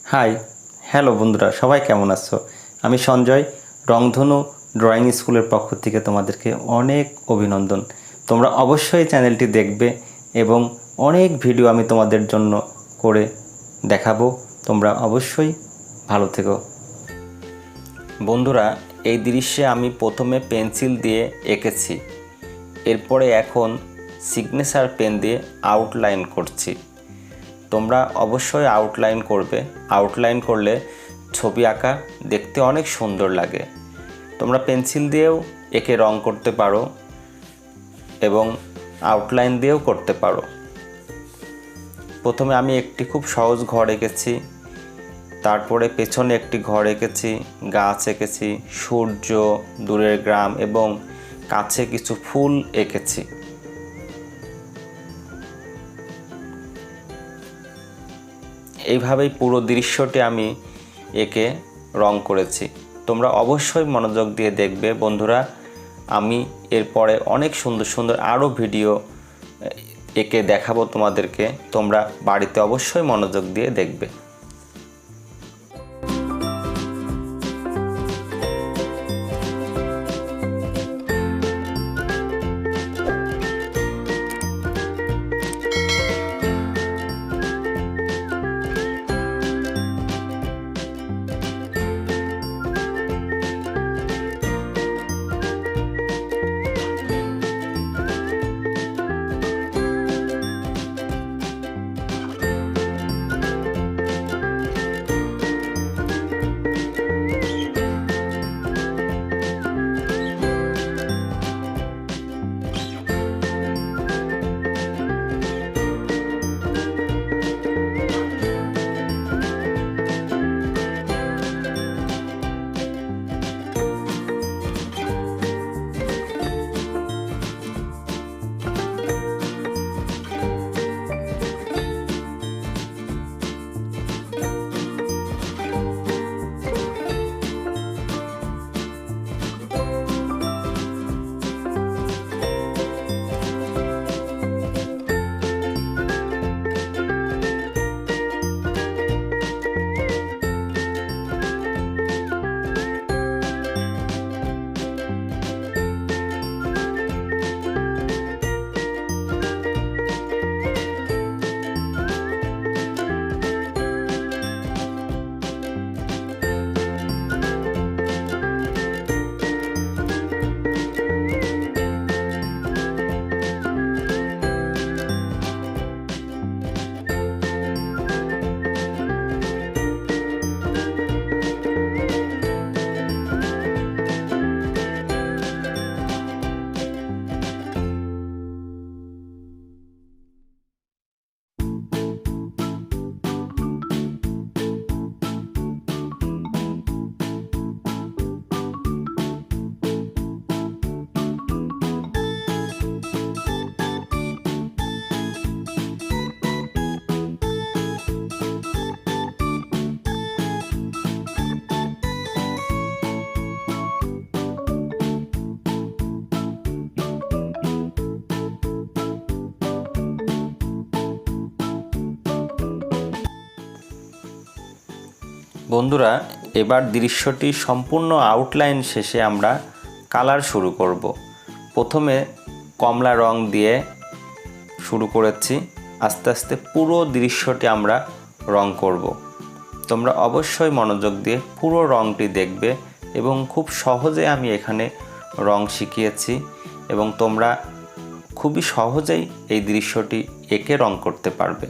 High, hello বন্ধুরা, সবাই কেমন আছো? আমি সঞ্জয়, রংধনু ড্রয়িং স্কুলের পক্ষ থেকে তোমাদেরকে অনেক অভিনন্দন। তোমরা অবশ্যই চ্যানেলটি দেখবে এবং অনেক ভিডিও আমি তোমাদের জন্য করে দেখাবো। তোমরা অবশ্যই ভালো থেকো। বন্ধুরা, এই দৃশ্যে আমি প্রথমে পেন্সিল দিয়ে এঁকেছি, এরপরে এখন সিগনেচার পেন দিয়ে আউটলাইন করছি। তোমরা অবশ্যই আউটলাইন করবে। আউটলাইন করলে ছবি আঁকা দেখতে অনেক সুন্দর লাগে। তোমরা পেন্সিল দিয়েও একে রং করতে পারো এবং আউটলাইন দিয়েও করতে পারো। প্রথমে আমি একটি খুব সহজ ঘর এঁকেছি, তারপরে পেছনে একটি ঘর এঁকেছি, গাছ এঁকেছি, সূর্য, দূরের গ্রাম এবং কাছে কিছু ফুল এঁকেছি। এইভাবেই পুরো দৃশ্যটি আমি এঁকে রং করেছি। তোমরা অবশ্যই মনোযোগ দিয়ে দেখবে বন্ধুরা। আমি এরপরে অনেক সুন্দর সুন্দর আরও ভিডিও এঁকে দেখাবো তোমাদেরকে। তোমরা বাড়িতে অবশ্যই মনোযোগ দিয়ে দেখবে। বন্ধুরা, এবার দৃশ্যটি সম্পূর্ণ আউটলাইন শেষে আমরা কালার শুরু করব। প্রথমে কমলা রং দিয়ে শুরু করেছি, আস্তে আস্তে পুরো দৃশ্যটি আমরা রং করব। তোমরা অবশ্যই মনোযোগ দিয়ে পুরো রংটি দেখবে এবং খুব সহজে আমি এখানে রং শিখিয়েছি এবং তোমরা খুবই সহজেই এই দৃশ্যটি এঁকে রং করতে পারবে।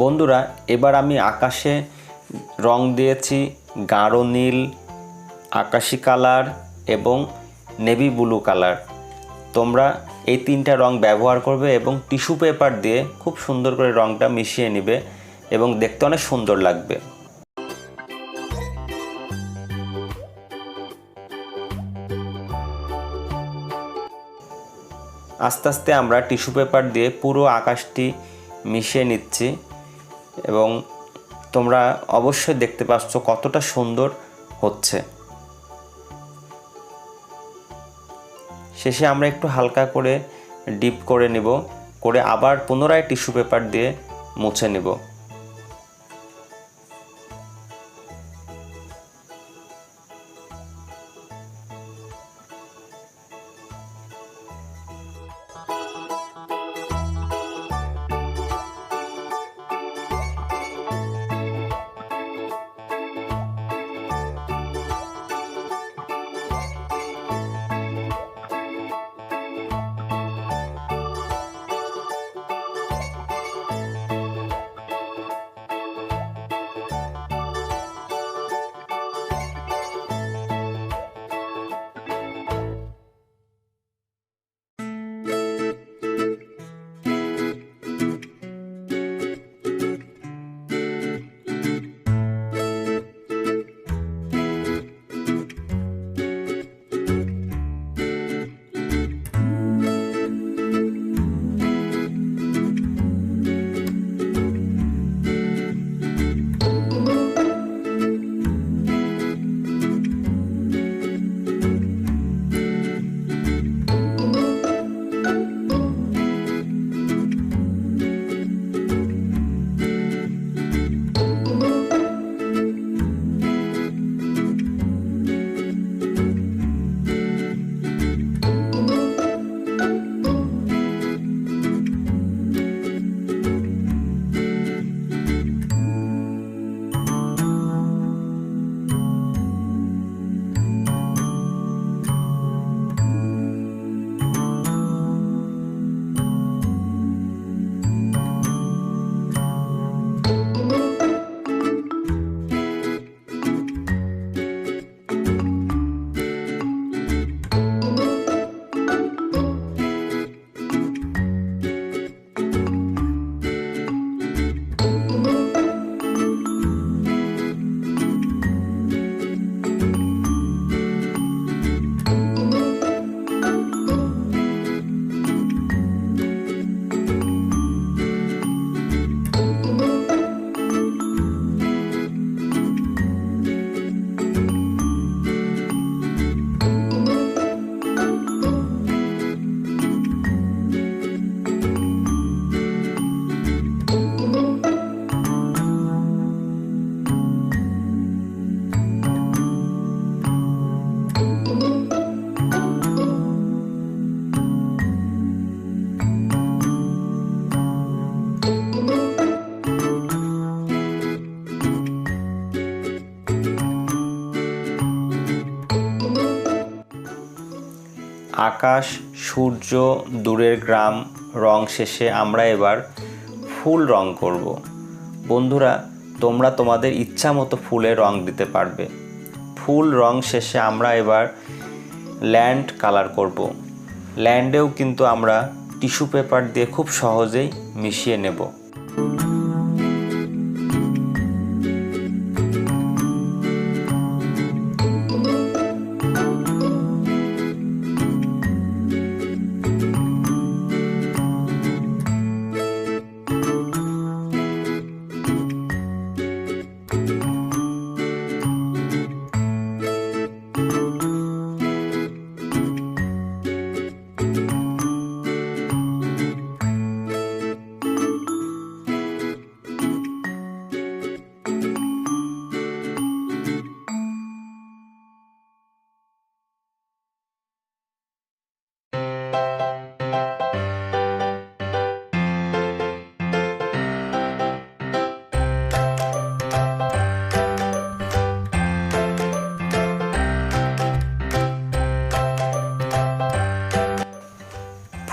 বন্ধুরা, এবার আমি আকাশে রং দিয়েছি গাঢ় নীল, আকাশি কালার এবং নেভি ব্লু কালার। তোমরা এই তিনটা রং ব্যবহার করবে এবং টিস্যু পেপার দিয়ে খুব সুন্দর করে রংটা মিশিয়ে নেবে এবং দেখতে অনেক সুন্দর লাগবে। আস্তে আস্তে আমরা টিস্যু পেপার দিয়ে পুরো আকাশটি মিশিয়ে নিচ্ছি এবং তোমরা অবশ্যই দেখতে পাচ্ছ কতটা সুন্দর হচ্ছে। শেষে আমরা একটু হালকা করে ডিপ করে নেব, করে আবার পুনরায় টিস্যু পেপার দিয়ে মুছে নেব। আকাশ, সূর্য, দূরের গ্রাম রং শেষে আমরা এবার ফুল রং করব। বন্ধুরা, তোমরা তোমাদের ইচ্ছা মতো ফুলে রং দিতে পারবে। ফুল রং শেষে আমরা এবার ল্যান্ড কালার করব। ল্যান্ডেও কিন্তু আমরা টিস্যু পেপার দিয়ে খুব সহজেই মিশিয়ে নেব।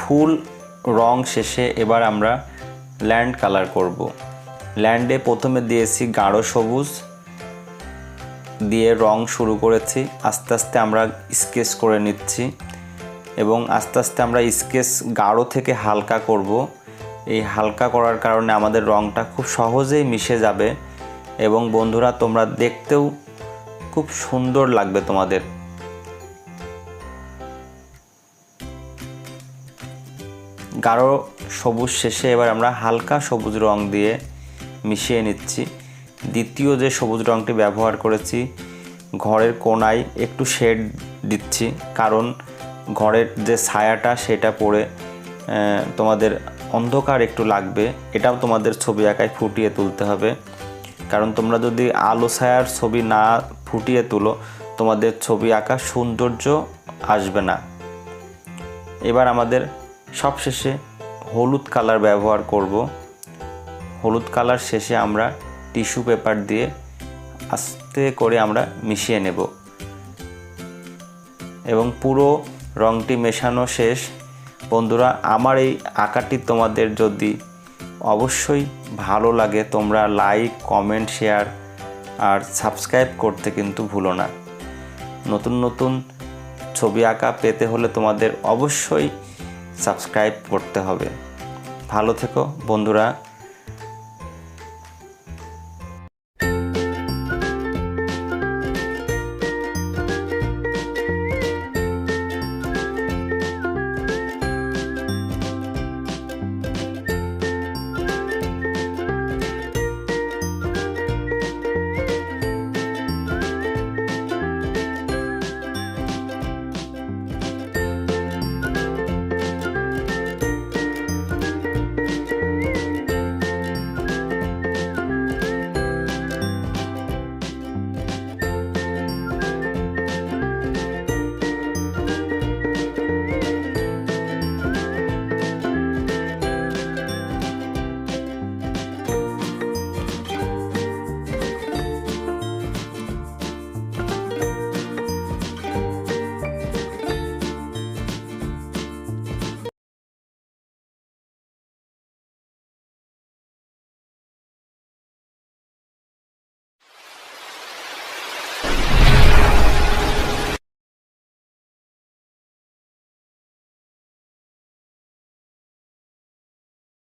ফুল রং শেষে এবার আমরা ল্যান্ড কালার করব। ল্যান্ডে প্রথমে দিয়েছি গাঢ় সবুজ দিয়ে রং শুরু করেছি। আস্তে আস্তে আমরা স্কেচ করে নিচ্ছি এবং আস্তে আস্তে আমরা স্কেচ গাঢ় থেকে হালকা করব। এই হালকা করার কারণে আমাদের রংটা খুব সহজেই মিশে যাবে এবং বন্ধুরা তোমরা দেখতেও খুব সুন্দর লাগবে তোমাদের। গাঢ় সবুজ শেষে এবার আমরা হালকা সবুজ রং দিয়ে মিশিয়ে নিচ্ছি। দ্বিতীয় যে সবুজ রংটি ব্যবহার করেছি ঘরের কোণায় একটু শেড দিচ্ছি, কারণ ঘরের যে ছায়াটা সেটা পড়ে তোমাদের অন্ধকার একটু লাগবে। এটাও তোমাদের ছবি আঁকায় ফুটিয়ে তুলতে হবে, কারণ তোমরা যদি আলো ছায়ার ছবি না ফুটিয়ে তুলো তোমাদের ছবি আঁকা সৌন্দর্য আসবে না। এবার আমাদের সবশেষে হলুদ কালার ব্যবহার করব। হলুদ কালার শেষে আমরা টিস্যু পেপার দিয়ে আস্তে করে আমরা মিশিয়ে নেব এবং পুরো রংটি মেশানো শেষ। বন্ধুরা আমার এই আঁকাটি তোমাদের যদি অবশ্যই ভালো লাগে তোমরা লাইক, কমেন্ট, শেয়ার আর সাবস্ক্রাইব করতে কিন্তু ভুলো না। নতুন নতুন ছবি আঁকা পেতে হলে তোমাদের অবশ্যই সাবস্ক্রাইব করতে হবে। ভালো থেকো বন্ধুরা।